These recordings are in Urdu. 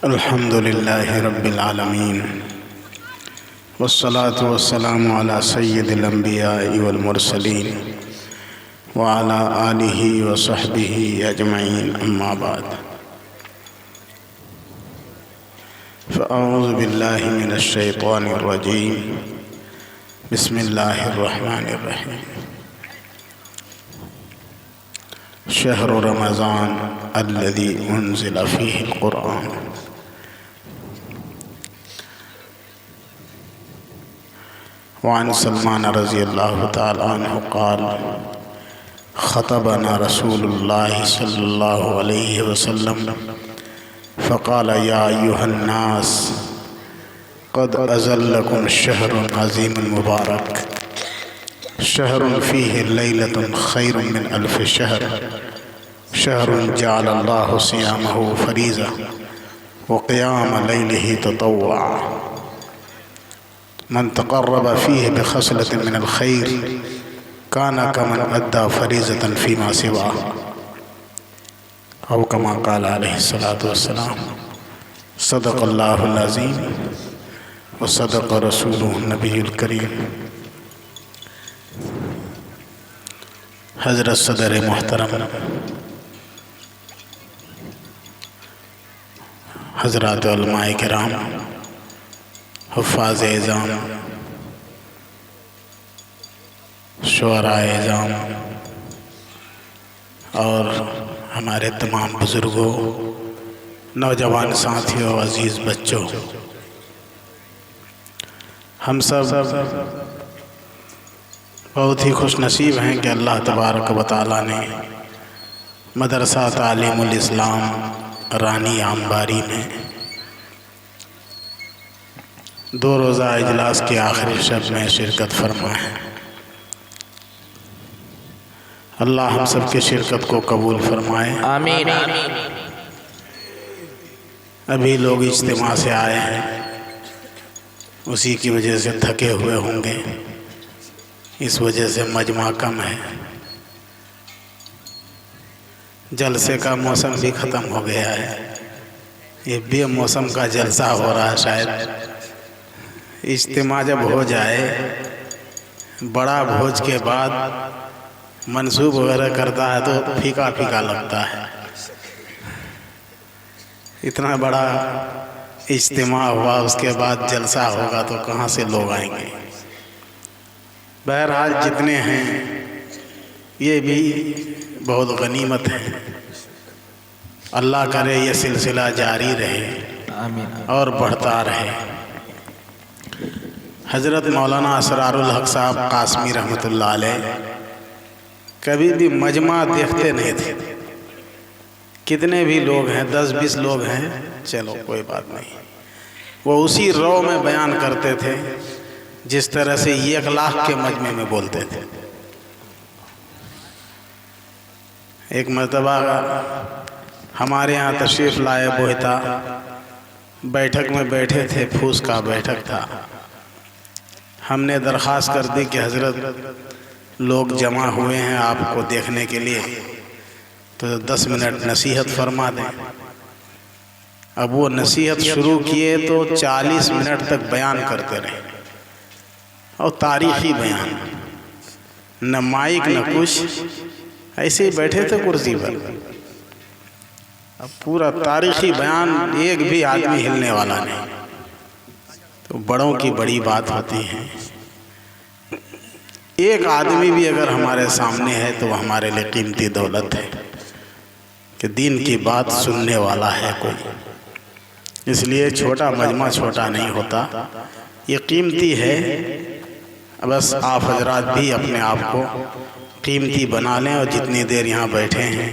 الحمد لله رب العالمين والصلاة والسلام على سيد الأنبياء والمرسلين وعلى آله وصحبه أجمعين أما بعد فأعوذ بالله من الشيطان الرجيم بسم الله الرحمن الرحيم شهر رمضان الذي أنزل فيه القرآن وعن سلمان رضي الله تعالى عنه قال خطبنا رسول الله صلى الله عليه وسلم فقال يا أيها الناس قد أزلكم الشهر العظيم المبارك شهر فيه ليلة خير من ألف شهر شهر جعل الله صيامه فريضة وقيام ليله تطوعا من تقرب فيه بخصلة من الخير كان كمن أدى فريضة فيما سواه أو كما قال عليه الصلاة والسلام صدق الله العظيم وصدق رسوله النبي الكريم حضرت صدر محترم حضرات علماء کرام حفاظ اعظام شعراء اعظام اور ہمارے تمام بزرگوں نوجوان ساتھیوں عزیز بچوں، ہم سب بہت ہی خوش نصیب ہیں کہ اللہ تبارک و تعالیٰ نے مدرسہ تعلیم الاسلام رانی آمباری میں 2 روزہ اجلاس کے آخری شب میں شرکت فرما ہے۔ اللہ ہم سب کے شرکت کو قبول فرمائے، آمین۔ ابھی لوگ اجتماع سے آئے ہیں، اسی کی وجہ سے تھکے ہوئے ہوں گے، اس وجہ سے مجمع کم ہے۔ جلسے کا موسم بھی ختم ہو گیا ہے، یہ بے موسم کا جلسہ ہو رہا ہے۔ شاید اجتماع جب ہو جائے، بڑا بھوج کے بعد منسوب وغیرہ کرتا ہے تو پھیکا پھیکا لگتا ہے۔ اتنا بڑا اجتماع ہوا، اس کے بعد جلسہ ہوگا تو کہاں سے لوگ آئیں گے؟ بہرحال جتنے ہیں یہ بھی بہت غنیمت ہے۔ اللہ کرے یہ سلسلہ جاری رہے اور بڑھتا رہے۔ حضرت مولانا اسرار الحق صاحب قاسمی رحمۃ اللہ علیہ کبھی بھی مجمع دیکھتے نہیں تھے۔ کتنے بھی لوگ ہیں، 10-20 لوگ ہیں، چلو کوئی بات نہیں، وہ اسی رو میں بیان کرتے تھے جس طرح سے 1 لاکھ کے مجمع میں بولتے تھے۔ ایک مرتبہ ہمارے یہاں تشریف لائے بوہتا، بیٹھک میں بیٹھے تھے، پھوس کا بیٹھک تھا۔ ہم نے درخواست کر دی کہ حضرت لوگ جمع ہوئے ہیں آپ کو دیکھنے کے لیے، تو 10 منٹ نصیحت فرما دیں۔ اب وہ نصیحت شروع کیے تو 40 منٹ تک بیان کرتے رہے، اور تاریخی بیان، نہ مائک نہ کچھ، ایسے ہی بیٹھے تھے کرسی پر۔ اب پورا تاریخی بیان، ایک بھی آدمی ہلنے والا نہیں۔ تو بڑوں کی بڑی بات ہوتی ہے، ایک آدمی بھی اگر ہمارے سامنے ہے تو وہ ہمارے لیے قیمتی دولت ہے کہ دین کی بات سننے والا ہے کوئی۔ اس لیے چھوٹا مجمع چھوٹا نہیں ہوتا، یہ قیمتی ہے۔ بس آپ حضرات بھی اپنے آپ کو قیمتی بنا لیں، اور جتنی دیر یہاں بیٹھے ہیں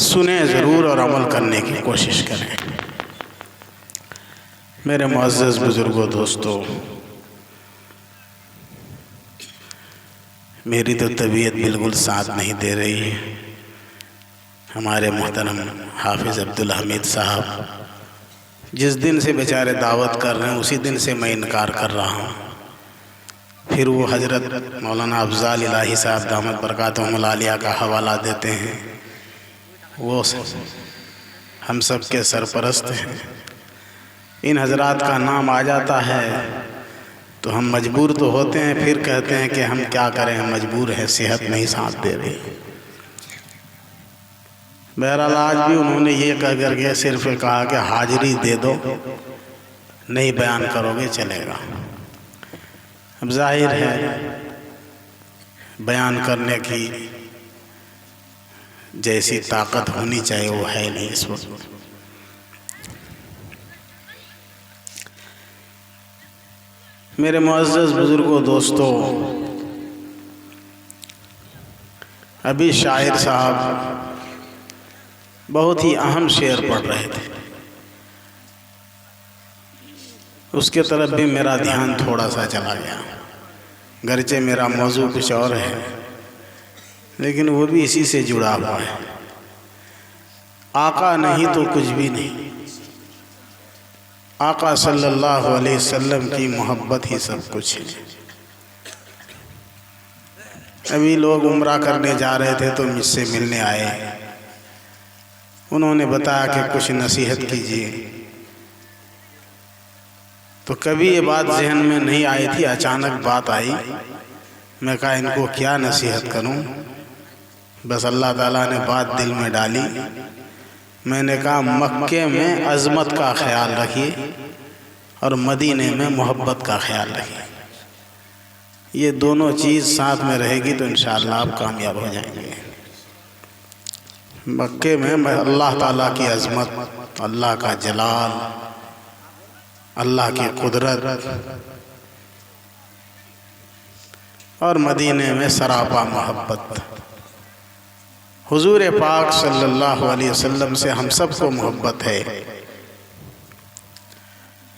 سنیں ضرور اور عمل کرنے کی کوشش کریں۔ میرے معزز بزرگوں، دوستو، میری تو طبیعت بالکل ساتھ نہیں دے رہی ہے۔ ہمارے محترم حافظ عبدالحمید صاحب جس دن سے بیچارے دعوت کر رہے ہیں اسی دن سے میں انکار کر رہا ہوں۔ پھر وہ حضرت مولانا افضال الہی صاحب دامت برکاتہم العالیہ کا حوالہ دیتے ہیں، وہ ہم سب کے سرپرست ہیں. ان حضرات کا نام آ جاتا ہے تو ہم مجبور تو ہوتے ہیں، پھر کہتے ہیں کہ ہم کیا کریں، ہم مجبور ہیں، صحت نہیں ساتھ دے رہی. بہرحال آج بھی انہوں نے یہ کہہ کر کے صرف کہا کہ حاضری دے دو، نہیں بیان کرو گے چلے گا. اب ظاہر ہے بیان کرنے کی جیسی طاقت ہونی چاہیے وہ ہے نہیں اس وقت. میرے معزز بزرگوں، دوستوں، ابھی شاعر صاحب بہت ہی اہم شعر پڑھ رہے تھے. اس کے طرف بھی میرا دھیان تھوڑا سا چلا گیا، گرچہ میرا موضوع کچھ اور ہے لیکن وہ بھی اسی سے جڑا ہوا ہے. آقا نہیں تو کچھ بھی نہیں، آقا صلی اللہ علیہ وسلم کی محبت ہی سب کچھ ہے. ابھی لوگ عمرہ کرنے جا رہے تھے تو مجھ سے ملنے آئے. انہوں نے بتایا کہ کچھ نصیحت کیجیے. تو کبھی یہ بات ذہن میں نہیں آئی تھی، اچانک بات آئی. میں کہا ان کو کیا نصیحت کروں، بس اللہ تعالیٰ نے بات دل میں ڈالی. میں نے کہا مکے میں عظمت کا خیال رکھیے اور مدینے میں محبت کا خیال رکھیے. یہ دونوں چیز ساتھ میں رہے گی تو انشاءاللہ آپ کامیاب ہو جائیں گے. مکے میں اللہ تعالیٰ کی عظمت، اللہ کا جلال، اللہ کی قدرت، اور مدینے میں سراپا محبت. حضور پاک صلی اللہ علیہ وسلم سے ہم سب کو محبت ہے.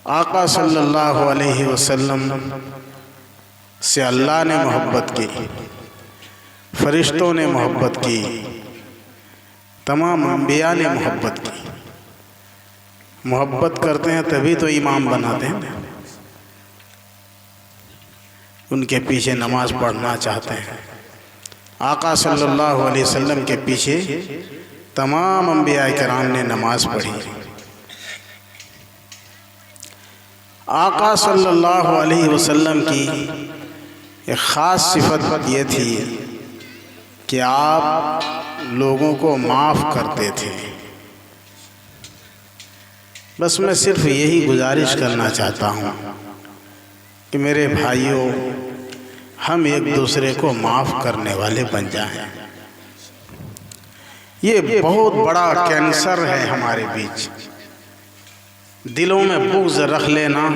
آقا صلی اللہ علیہ وسلم سے اللہ نے محبت کی، فرشتوں نے محبت کی، تمام انبیاء نے محبت کی. محبت کرتے ہیں تبھی تو امام بناتے ہیں، ان کے پیچھے نماز پڑھنا چاہتے ہیں. آقا صلی اللہ علیہ وسلم کے پیچھے تمام انبیاء کرام نے نماز پڑھی. آقا صلی اللہ علیہ وسلم کی ایک خاص صفت یہ تھی کہ آپ لوگوں کو معاف کرتے تھے. بس میں صرف یہی گزارش کرنا چاہتا ہوں کہ میرے بھائیوں، ہم ایک دوسرے کو معاف کرنے والے بن جائیں. یہ بہت بڑا کینسر ہے ہمارے بیچ. دلوں میں بغض رکھ لینا،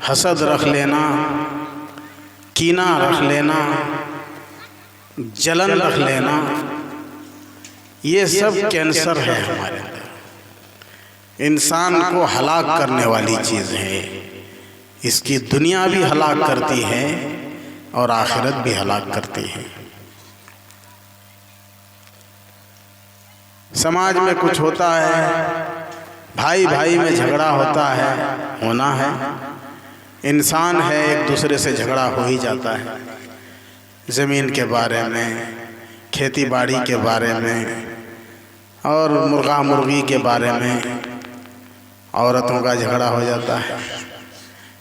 حسد رکھ لینا، کینہ رکھ لینا، جلن رکھ لینا، یہ سب کینسر ہے ہمارے اندر. انسان کو ہلاک کرنے والی چیز ہے. اس کی دنیا بھی ہلاک کرتی ہے اور آخرت بھی ہلاک کرتی ہے. سماج میں کچھ ہوتا ہے، بھائی بھائی میں جھگڑا ہوتا ہے، ہونا ہے. انسان ہے، ایک دوسرے سے جھگڑا ہو ہی جاتا ہے. زمین کے بارے میں، کھیتی باڑی کے بارے میں، اور مرغا مرغی کے بارے میں عورتوں کا جھگڑا ہو جاتا ہے.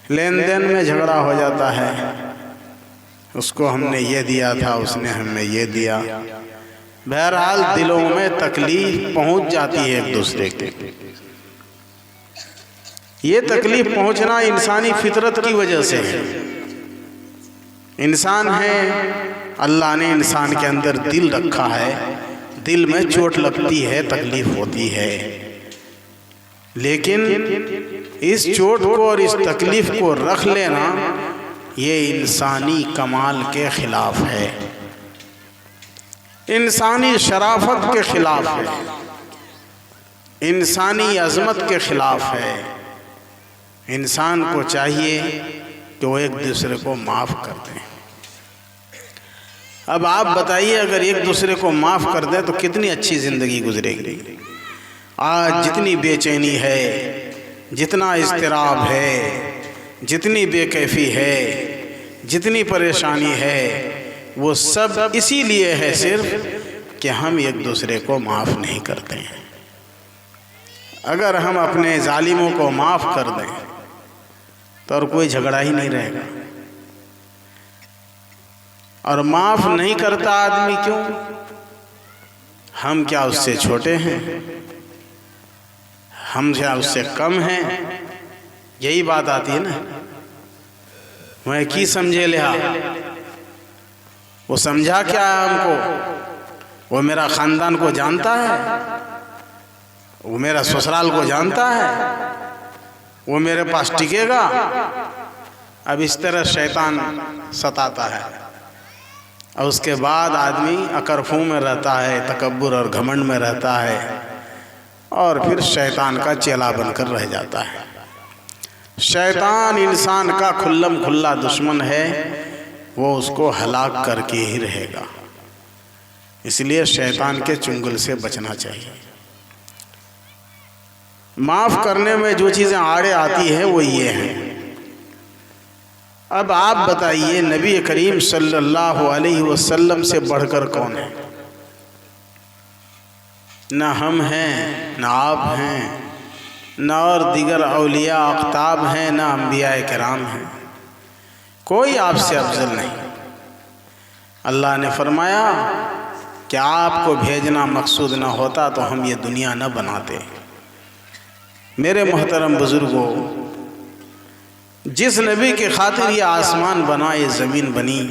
لین دین میں جھگڑا ہو جاتا ہے، اس کو ہم نے یہ دیا تھا، اس نے ہمیں یہ دیا. بہرحال دلوں میں تکلیف پہنچ جاتی ہے ایک دوسرے کے. یہ تکلیف پہنچنا انسانی فطرت کی وجہ سے ہے. انسان ہے، اللہ نے انسان کے اندر دل رکھا ہے. دل میں چوٹ لگتی ہے، تکلیف ہوتی ہے، لیکن اس چوٹ کو اور اس تکلیف کو رکھ لینا یہ انسانی کمال کے خلاف ہے، انسانی شرافت کے خلاف ہے، انسانی عظمت کے خلاف ہے. انسان کو چاہیے کہ وہ ایک دوسرے کو معاف کر دیں. اب آپ بتائیے، اگر ایک دوسرے کو معاف کر دیں تو کتنی اچھی زندگی گزرے گی. آج جتنی بے چینی ہے، جتنا اضطراب ہے، جتنی بے کیفی ہے، جتنی پریشانی ہے، وہ سب اسی لیے ہے صرف کہ ہم ایک دوسرے کو معاف نہیں کرتے ہیں. اگر ہم اپنے ظالموں کو معاف کر دیں تو اور کوئی جھگڑا ہی نہیں رہے گا۔ اور معاف نہیں کرتا آدمی کیوں؟ ہم کیا اس سے چھوٹے ہیں؟ ہم کیا اس سے کم ہیں؟ یہی بات آتی ہے نا، میں کی سمجھے لہا، وہ سمجھا کیا ہے ہم کو؟ وہ میرا خاندان کو جانتا ہے، وہ میرا سسرال کو جانتا ہے، وہ میرے پاس ٹکے گا؟ اب اس طرح شیطان ستاتا ہے، اور اس کے بعد آدمی اکرفوں میں رہتا ہے، تکبر اور گھمنڈ میں رہتا ہے، اور پھر شیطان کا چیلا بن کر رہ جاتا ہے۔ شیطان انسان کا کھلم کھلا دشمن ہے، وہ اس کو ہلاک کر کے ہی رہے گا۔ اس لیے شیطان کے چنگل سے بچنا چاہیے۔ معاف کرنے میں جو چیزیں آڑے آتی ہیں وہ یہ ہیں۔ اب آپ بتائیے، نبی کریم صلی اللہ علیہ وسلم سے بڑھ کر کون ہے؟ نہ ہم ہیں، نہ آپ ہیں، نہ اور دیگر اولیاء اقطاب ہیں، نہ انبیاء کرام ہیں، کوئی آپ سے افضل نہیں۔ اللہ نے فرمایا کہ آپ کو بھیجنا مقصود نہ ہوتا تو ہم یہ دنیا نہ بناتے۔ میرے محترم بزرگوں، جس نبی کے خاطر یہ آسمان بنا، یہ زمین بنی،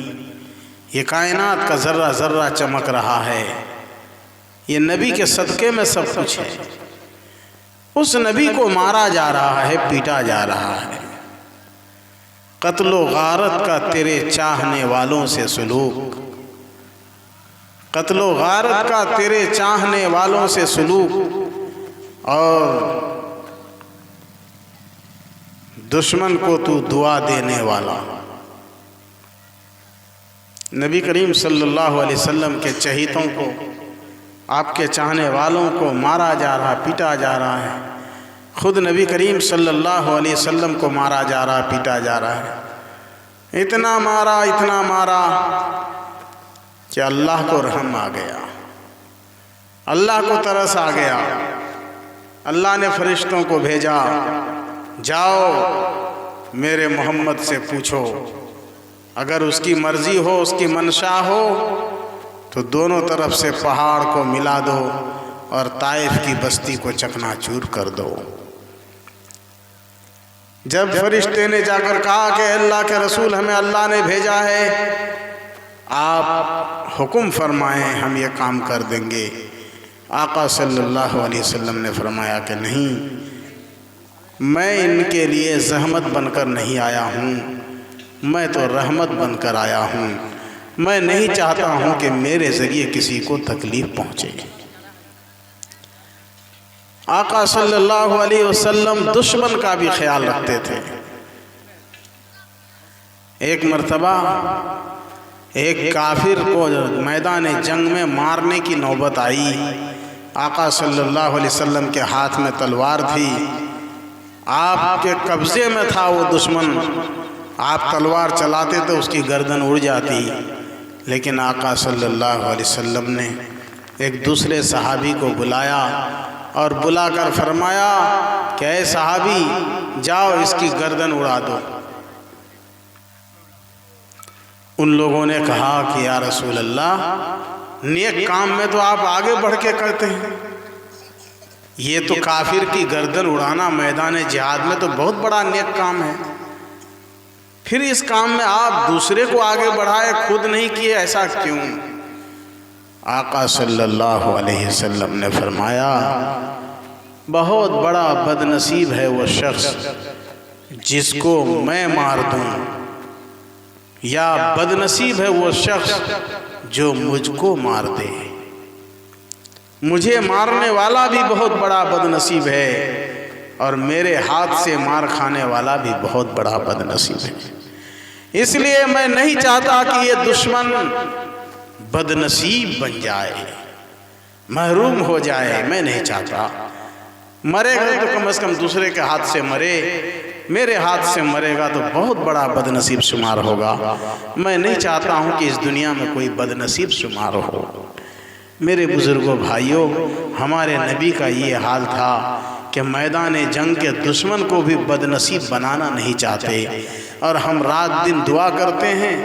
یہ کائنات کا ذرہ ذرہ چمک رہا ہے، یہ نبی کے صدقے میں سب کچھ ہے۔ اس نبی کو مارا جا رہا ہے، پیٹا جا رہا ہے۔ قتل و غارت کا تیرے چاہنے والوں سے سلوک، قتل و غارت کا تیرے چاہنے والوں سے سلوک، اور دشمن کو تو دعا دینے والا۔ نبی کریم صلی اللہ علیہ وسلم کے چہیتوں کو، آپ کے چاہنے والوں کو مارا جا رہا، پیٹا جا رہا ہے۔ خود نبی کریم صلی اللہ علیہ وسلم کو مارا جا رہا، پیٹا جا رہا ہے۔ اتنا مارا کہ اللہ کو رحم آ گیا، اللہ کو ترس آ گیا۔ اللہ نے فرشتوں کو بھیجا، جاؤ میرے محمد سے پوچھو، اگر اس کی مرضی ہو، اس کی منشا ہو تو دونوں طرف سے پہاڑ کو ملا دو اور طائف کی بستی کو چکنا چور کر دو۔ جب فرشتے نے جا کر کہا کہ اللہ کے رسول، ہمیں اللہ نے بھیجا ہے، آپ حکم فرمائیں، ہم یہ کام کر دیں گے۔ آقا صلی اللہ علیہ وسلم نے فرمایا کہ نہیں، میں ان کے لیے زحمت بن کر نہیں آیا ہوں، میں تو رحمت بن کر آیا ہوں۔ میں نہیں چاہتا ہوں کہ میرے ذریعے کسی کو تکلیف پہنچے۔ آقا صلی اللہ علیہ وسلم دشمن کا بھی خیال رکھتے تھے۔ ایک مرتبہ ایک کافر کو میدان جنگ میں مارنے کی نوبت آئی۔ آقا صلی اللہ علیہ وسلم کے ہاتھ میں تلوار تھی، آپ کے قبضے میں تھا وہ دشمن، آپ تلوار چلاتے تو اس کی گردن اڑ جاتی، لیکن آقا صلی اللہ علیہ وسلم نے ایک دوسرے صحابی کو بلایا اور بلا کر فرمایا کہ اے صحابی، جاؤ اس کی گردن اڑا دو۔ ان لوگوں نے کہا کہ یا رسول اللہ، نیک کام میں تو آپ آگے بڑھ کے کرتے ہیں، یہ تو کافر کی گردن اڑانا میدان جہاد میں تو بہت بڑا نیک کام ہے، پھر اس کام میں آپ دوسرے کو آگے بڑھائے، خود نہیں کیے، ایسا کیوں؟ آقا صلی اللہ علیہ وسلم نے فرمایا، بہت بڑا بد نصیب ہے وہ شخص جس کو میں مار دوں، یا بد نصیب ہے وہ شخص جو مجھ کو مار دے۔ مجھے مارنے والا بھی بہت بڑا بد نصیب ہے، اور میرے ہاتھ سے مار کھانے والا بھی بہت بڑا بد نصیب ہے۔ اس لیے میں نہیں چاہتا کہ یہ دشمن بد نصیب بن جائے، محروم ہو جائے، میں نہیں چاہتا۔ مرے گا تو کم از کم دوسرے کے ہاتھ سے مرے، میرے ہاتھ سے مرے گا تو بہت بڑا بد نصیب شمار ہوگا۔ میں نہیں چاہتا ہوں کہ اس دنیا میں کوئی بد نصیب شمار ہو۔ میرے بزرگوں، بھائیوں، ہمارے نبی کا یہ حال تھا کہ میدان جنگ کے دشمن کو بھی بدنصیب بنانا نہیں چاہتے، اور ہم رات دن دعا کرتے ہیں،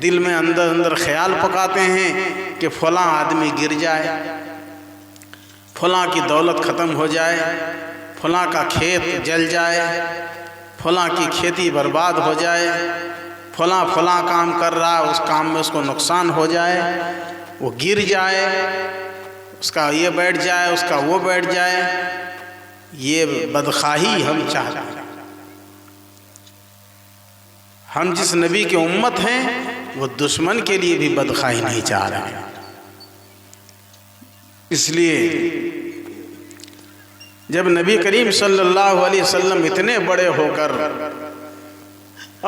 دل میں اندر اندر خیال پکاتے ہیں کہ فلاں آدمی گر جائے، فلاں کی دولت ختم ہو جائے، فلاں کا کھیت جل جائے، فلاں کی کھیتی برباد ہو جائے، فلاں کام کر رہا ہے، اس کام میں اس کو نقصان ہو جائے، وہ گر جائے، اس کا یہ بیٹھ جائے، اس کا وہ بیٹھ جائے۔ یہ بدخواہی ہم چاہتے ہیں۔ ہم جس نبی کی امت ہیں وہ دشمن کے لیے بھی بدخواہی نہیں چاہ رہے ہیں۔ اس لیے جب نبی کریم صلی اللہ علیہ وسلم اتنے بڑے ہو کر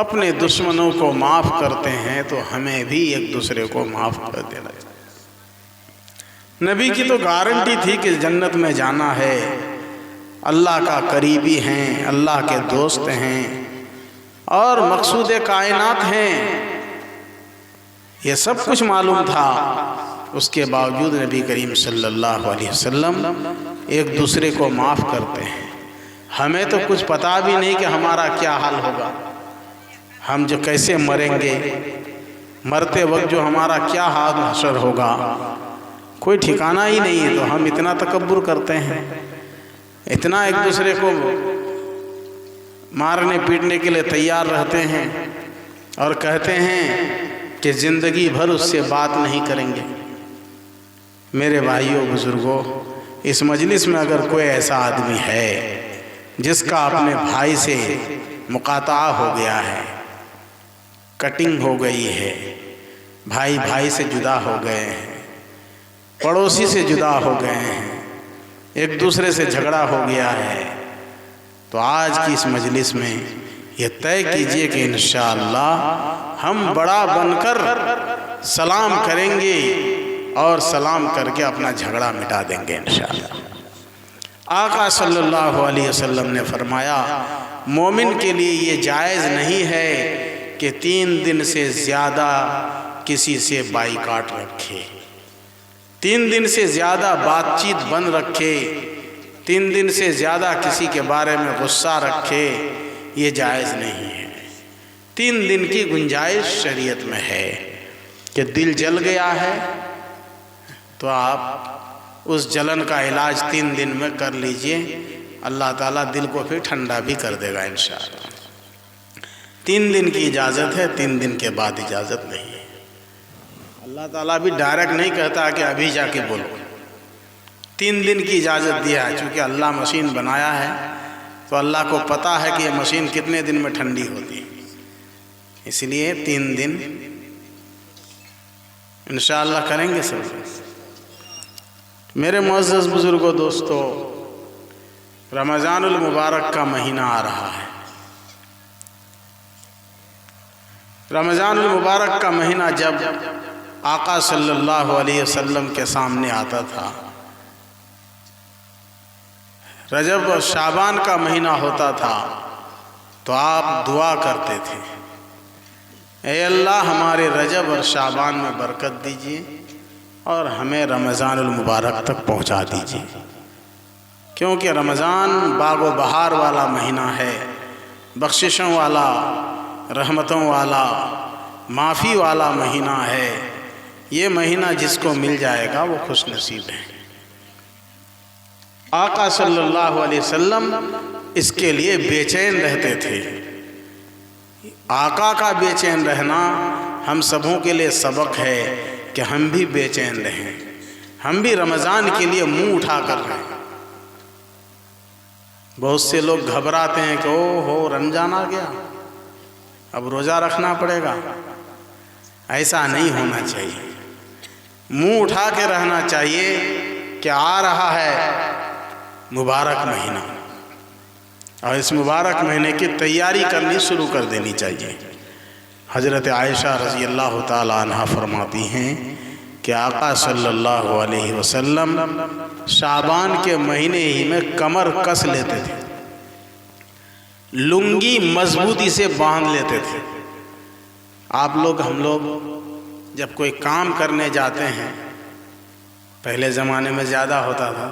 اپنے دشمنوں کو معاف کرتے ہیں تو ہمیں بھی ایک دوسرے کو معاف کر دینا چاہیے۔ نبی کی تو گارنٹی تھی کہ جنت میں جانا ہے، اللہ کا قریبی ہیں، اللہ کے دوست ہیں اور مقصود کائنات ہیں، یہ سب کچھ معلوم تھا۔ اس کے باوجود نبی کریم صلی اللہ علیہ وسلم ایک دوسرے کو معاف کرتے ہیں۔ ہمیں تو کچھ پتہ بھی نہیں کہ ہمارا کیا حال ہوگا، ہم جو کیسے مریں گے، مرتے وقت جو ہمارا کیا حال حشر ہوگا، کوئی ٹھکانہ ہی نہیں ہے، تو ہم اتنا تکبر کرتے ہیں، اتنا ایک دوسرے کو مارنے پیٹنے کے لیے تیار رہتے ہیں اور کہتے ہیں کہ زندگی بھر اس سے بات نہیں کریں گے۔ میرے بھائیوں بزرگوں، اس مجلس میں اگر کوئی ایسا آدمی ہے جس کا اپنے بھائی سے مقاطعہ ہو گیا ہے، کٹنگ ہو گئی ہے، بھائی بھائی سے جدا ہو گئے ہیں، پڑوسی سے جدا ہو گئے ہیں، ایک دوسرے سے جھگڑا ہو گیا ہے، تو آج کی اس مجلس میں یہ طے کیجئے کہ انشاءاللہ ہم بڑا بن کر سلام کریں گے اور سلام کر کے اپنا جھگڑا مٹا دیں گے انشاءاللہ۔ آقا صلی اللہ علیہ وسلم نے فرمایا، مومن کے لیے یہ جائز نہیں ہے کہ 3 دن سے زیادہ کسی سے بائیکاٹ رکھے، 3 دن سے زیادہ بات چیت بند رکھے، 3 دن سے زیادہ کسی کے بارے میں غصہ رکھے، یہ جائز نہیں ہے۔ 3 دن کی گنجائش شریعت میں ہے کہ دل جل گیا ہے تو آپ اس جلن کا علاج 3 دن میں کر لیجئے، اللہ تعالیٰ دل کو پھر ٹھنڈا بھی کر دے گا انشاءاللہ۔ 3 دن کی اجازت ہے، 3 دن کے بعد اجازت نہیں ہے۔ اللہ تعالیٰ بھی ڈائریکٹ نہیں کہتا کہ ابھی جا کے بولو، 3 دن کی اجازت دیا ہے، چونکہ اللہ مشین بنایا ہے تو اللہ کو پتہ ہے کہ یہ مشین کتنے دن میں ٹھنڈی ہوتی ہے، اس لیے 3 دن انشاءاللہ کریں گے سب۔ میرے معزز بزرگوں، دوستو، رمضان المبارک کا مہینہ آ رہا ہے۔ رمضان المبارک کا مہینہ جب آقا صلی اللہ علیہ وسلم کے سامنے آتا تھا، رجب اور شعبان کا مہینہ ہوتا تھا تو آپ دعا کرتے تھے، اے اللہ ہمارے رجب اور شعبان میں برکت دیجیے اور ہمیں رمضان المبارک تک پہنچا دیجیے، کیونکہ رمضان باغ و بہار والا مہینہ ہے، بخششوں والا، رحمتوں والا، معافی والا مہینہ ہے۔ یہ مہینہ جس کو مل جائے گا وہ خوش نصیب ہے۔ آقا صلی اللہ علیہ وسلم اس کے لیے بے چین رہتے تھے۔ آقا کا بے چین رہنا ہم سبوں کے لیے سبق ہے کہ ہم بھی بے چین رہیں، ہم بھی رمضان کے لیے منہ اٹھا کر رہیں۔ بہت سے لوگ گھبراتے ہیں کہ او ہو رمضان آ گیا، اب روزہ رکھنا پڑے گا۔ ایسا نہیں ہونا چاہیے، منہ اٹھا کے رہنا چاہیے کہ آ رہا ہے مبارک مہینہ، اور اس مبارک مہینے کی تیاری کرنی شروع کر دینی چاہیے۔ حضرت عائشہ رضی اللہ تعالیٰ عنہ فرماتی ہیں کہ آقا صلی اللہ علیہ وسلم شعبان کے مہینے ہی میں کمر کس لیتے تھے، لنگی مضبوطی سے باندھ لیتے تھے۔ آپ لوگ، ہم لوگ جب کوئی کام کرنے جاتے ہیں، پہلے زمانے میں زیادہ ہوتا تھا،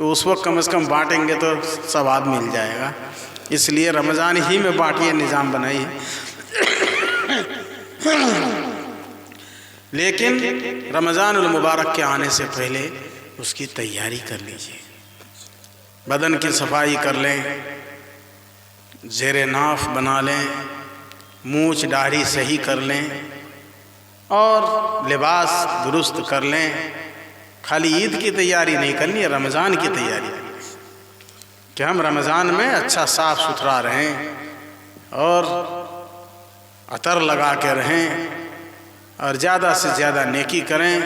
تو اس وقت کم از کم بانٹیں گے تو ثواب مل جائے گا، اس لیے رمضان ہی میں بانٹیے نظام بنائیے۔ لیکن رمضان المبارک کے آنے سے پہلے اس کی تیاری کر لیجیے، بدن کی صفائی کر لیں، زیر ناف بنا لیں، مونچھ داڑھی صحیح کر لیں اور لباس درست کر لیں۔ خالی عید کی تیاری نہیں کرنی ہے، رمضان کی تیاری کرنی کہ ہم رمضان میں اچھا صاف ستھرا رہیں اور عطر لگا کے رہیں اور زیادہ سے زیادہ نیکی کریں۔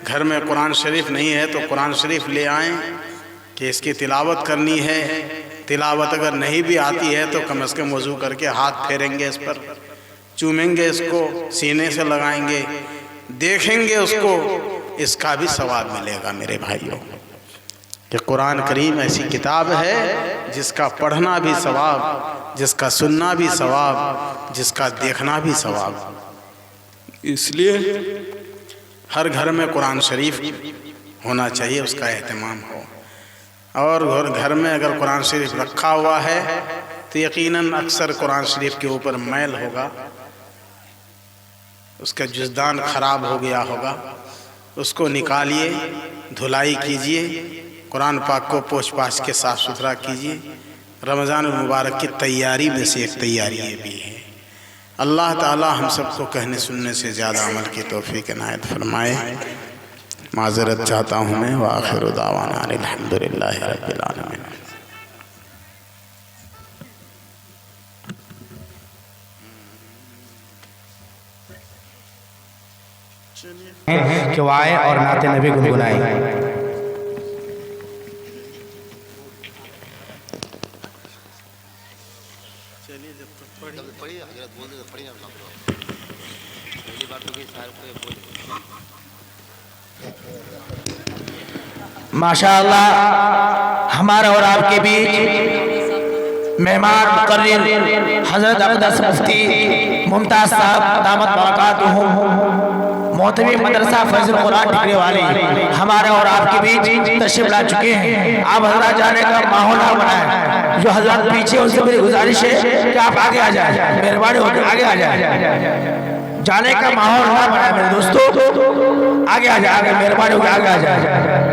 گھر میں قرآن شریف نہیں ہے تو قرآن شریف لے آئیں کہ اس کی تلاوت کرنی ہے۔ تلاوت اگر نہیں بھی آتی ہے تو کم از کم وضو کر کے ہاتھ پھیریں گے، اس پر چومیں گے، اس کو سینے سے لگائیں گے، دیکھیں گے اس کو، اس کا بھی ثواب ملے گا میرے بھائیوں۔ کہ قرآن کریم ایسی کتاب ہے جس کا پڑھنا بھی ثواب، جس کا سننا بھی ثواب، جس کا دیکھنا بھی ثواب۔ اس لیے ہر گھر میں قرآن شریف ہونا چاہیے، اس کا اہتمام ہو۔ اور گھر میں اگر قرآن شریف رکھا ہوا ہے تو یقیناً اکثر قرآن شریف کے اوپر میل ہوگا، اس کا جزدان خراب ہو گیا ہوگا، اس کو نکالیے، دھلائی کیجیے، قرآن پاک کو پوچھ پاچھ کے صاف ستھرا کیجیے۔ رمضان المبارک کی تیاری میں سے ایک تیاری یہ بھی ہے۔ اللہ تعالی ہم سب کو کہنے سننے سے زیادہ عمل کی توفیق عنایت فرمائے۔ معذرت چاہتا ہوں میں، وآخر دعوانا الحمدللہ رب العالمین۔ کہ وہ آئے اور نعت نبی گنگنائیں۔ ماشاءاللہ ہمارا اور آپ کے بیچ مہمان مقرر حضرت اقدس مفتی ممتاز صاحب دامت برکاتہم محتوی مدرسہ فیض القرآن ٹکرے والے ہمارے اور آپ کے بیچ تشریف لا چکے ہیں۔ آپ حضرات جانے کا ماحول نہ بنائیں، جو حضرات پیچھے ان سے میری گزارش ہے کہ آپ آگے آ جائیں، مہربانی ہو کے آگے آ جائیں۔ جانے کا ماحول نہ بنائیں میرے دوستو، آگے آ جائیں، مہربانی ہو کے آگے آ جائیں۔